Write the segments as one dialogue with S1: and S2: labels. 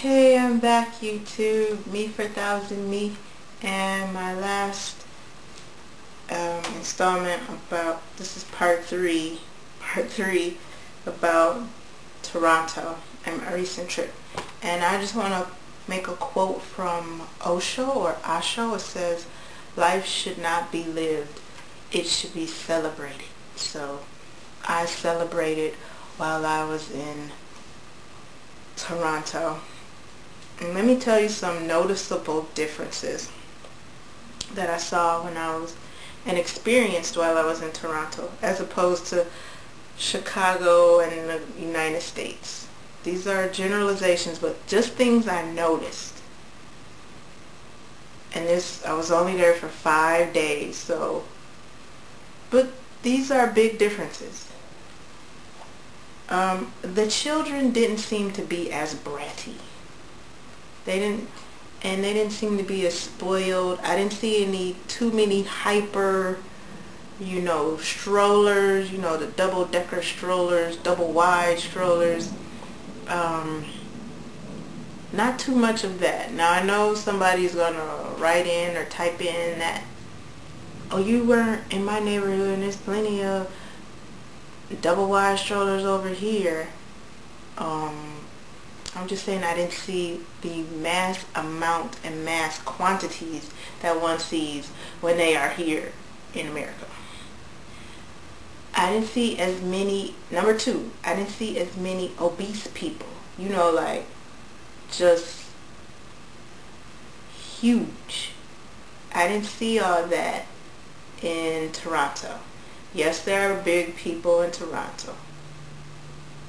S1: Hey, I'm back, YouTube. Me for Thousand Me, and my last installment about, this is part three about Toronto and my recent trip. And I just want to make a quote from Osho. It says, "Life should not be lived, it should be celebrated." So I celebrated while I was in Toronto. And let me tell you some noticeable differences that I saw when I was and experienced while I was in Toronto as opposed to Chicago and the United States. These are generalizations, but just things I noticed. And I was only there for 5 days, but these are big differences. The children didn't seem to be as bratty. They didn't seem to be as spoiled. I didn't see too many hyper, strollers, the double-decker strollers, double-wide strollers. Not too much of that. Now, I know somebody's going to write in or type in that, "Oh, you weren't in my neighborhood and there's plenty of double-wide strollers over here." I'm just saying I didn't see the mass amount and mass quantities that one sees when they are here in America. I didn't see as many, number two, I didn't see as many obese people, like just huge. I didn't see all that in Toronto. Yes, there are big people in Toronto,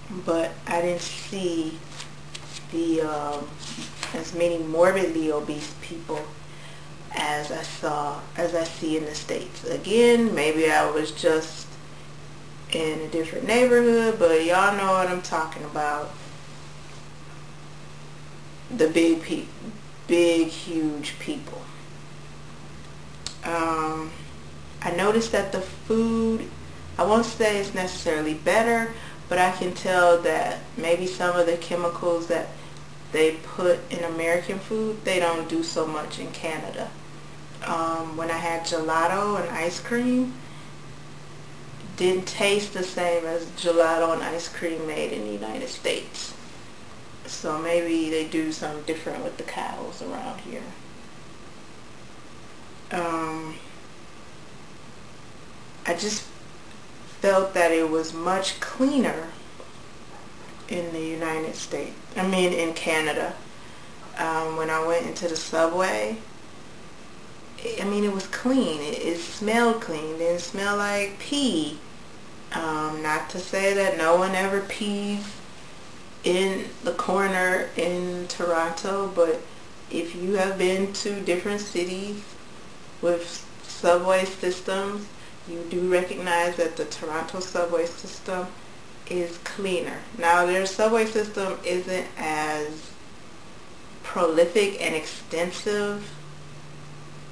S1: but I didn't see as many morbidly obese people as I see in the States. Again, maybe I was just in a different neighborhood, but y'all know what I'm talking about. The big, huge people. I noticed that the food, I won't say it's necessarily better, but I can tell that maybe some of the chemicals that they put in American food, they don't do so much in Canada. When I had gelato and ice cream, didn't taste the same as gelato and ice cream made in the United States. So maybe they do something different with the cows around here. I just felt that it was much cleaner in the United States. In Canada. When I went into the subway, it was clean. It smelled clean. It didn't smell like pee. Not to say that no one ever pees in the corner in Toronto, but if you have been to different cities with subway systems, you do recognize that the Toronto subway system is cleaner. Now, their subway system isn't as prolific and extensive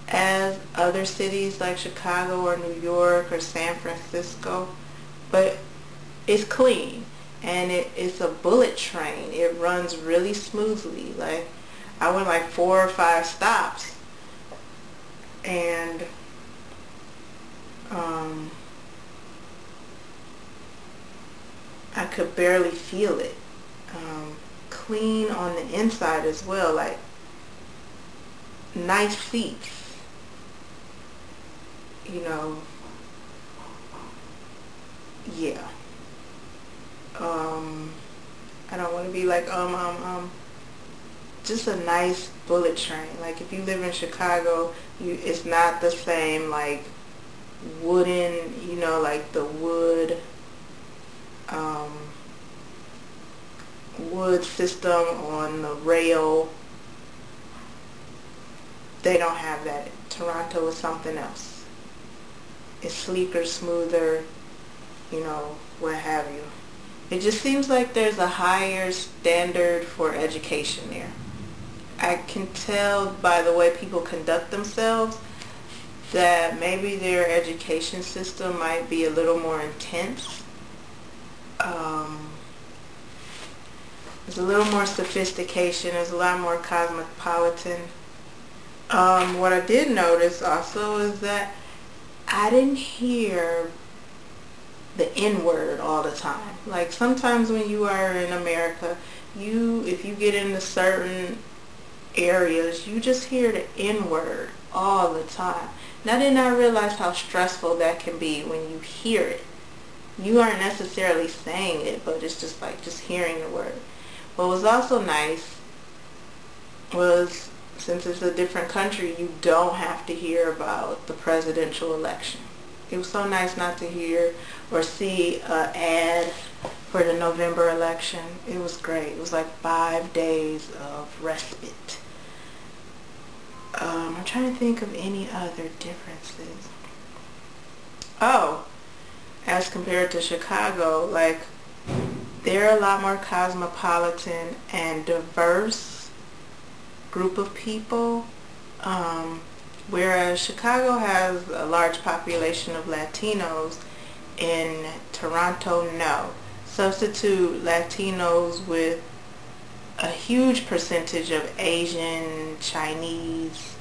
S1: as other cities like Chicago or New York or San Francisco, but it's clean, and it's a bullet train. It runs really smoothly. Like, I went like 4 or 5 stops, and I could barely feel it. Clean on the inside as well, like nice seats, yeah. I don't want to be like, just a nice bullet train. Like, if you live in Chicago, it's not the same, like, wooden, like the wood system on the rail. They don't have that. Toronto is something else. It's sleeker, smoother, what have you. It just seems like there's a higher standard for education there. I can tell by the way people conduct themselves that maybe their education system might be a little more intense. There's a little more sophistication. There's a lot more cosmopolitan. What I did notice also is that I didn't hear the N-word all the time. Like sometimes when you are in America, if you get into certain areas, you just hear the N-word all the time. And I did not realize how stressful that can be when you hear it. You aren't necessarily saying it, but it's just like just hearing the word. What was also nice was, since it's a different country, you don't have to hear about the presidential election. It was so nice not to hear or see an ad for the November election. It was great. It was like 5 days of respite. I'm trying to think of any other differences. Oh, as compared to Chicago, like they're a lot more cosmopolitan and diverse group of people. Whereas Chicago has a large population of Latinos, in Toronto, no. Substitute Latinos with a huge percentage of Asian, Chinese,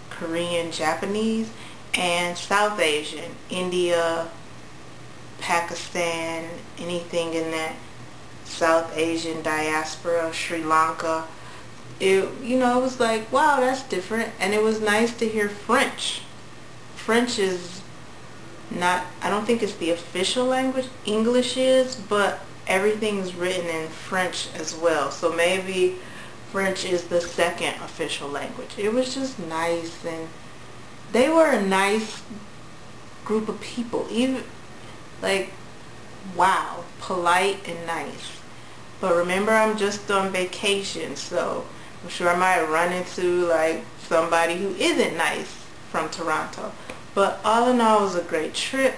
S1: Korean, Japanese, and South Asian, India, Pakistan, anything in that South Asian diaspora, Sri Lanka. It was like, wow, that's different. And it was nice to hear French. French is not, I don't think it's the official language. English is, but everything's written in French as well. So maybe French is the second official language. It was just nice, and they were a nice group of people. Even, like, wow, polite and nice. But remember, I'm just on vacation, so I'm sure I might run into like somebody who isn't nice from Toronto. But all in all, it was a great trip.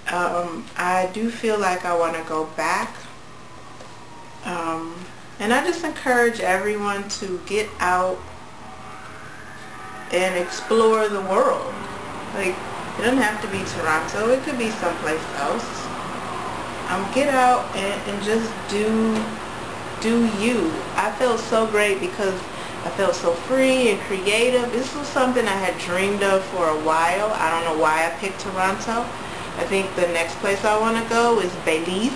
S1: I do feel like I want to go back. And I just encourage everyone to get out and explore the world. Like, it doesn't have to be Toronto. It could be someplace else. Get out and just do you. I felt so great because I felt so free and creative. This was something I had dreamed of for a while. I don't know why I picked Toronto. I think the next place I want to go is Belize,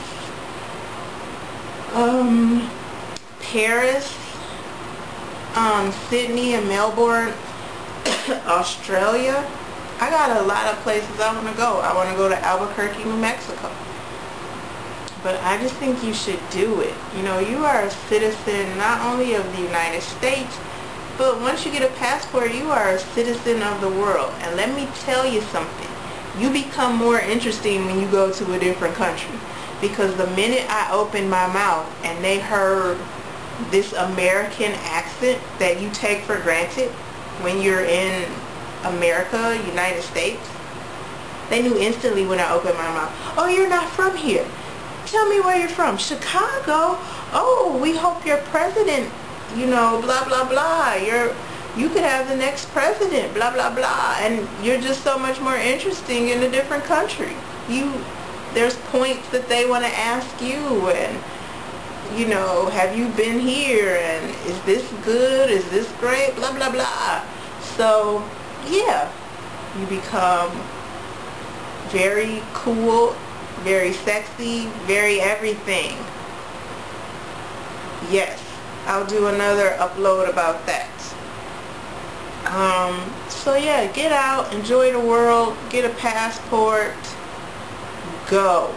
S1: Paris, Sydney and Melbourne, Australia. I got a lot of places I want to go. I want to go to Albuquerque, New Mexico. But I just think you should do it. You know, you are a citizen not only of the United States, but once you get a passport, you are a citizen of the world. And let me tell you something. You become more interesting when you go to a different country. Because the minute I opened my mouth and they heard this American accent that you take for granted when you're in America, United States, they knew instantly when I opened my mouth, oh, you're not from here. Tell me where you're from. Chicago? Oh, we hope your president, blah, blah, blah. You could have the next president, blah, blah, blah. And you're just so much more interesting in a different country. There's points that they want to ask you, and, have you been here? And is this good? Is this great? Blah, blah, blah. So, yeah, you become very cool, very sexy, very everything. Yes, I'll do another upload about that. So yeah, get out, enjoy the world, get a passport, go.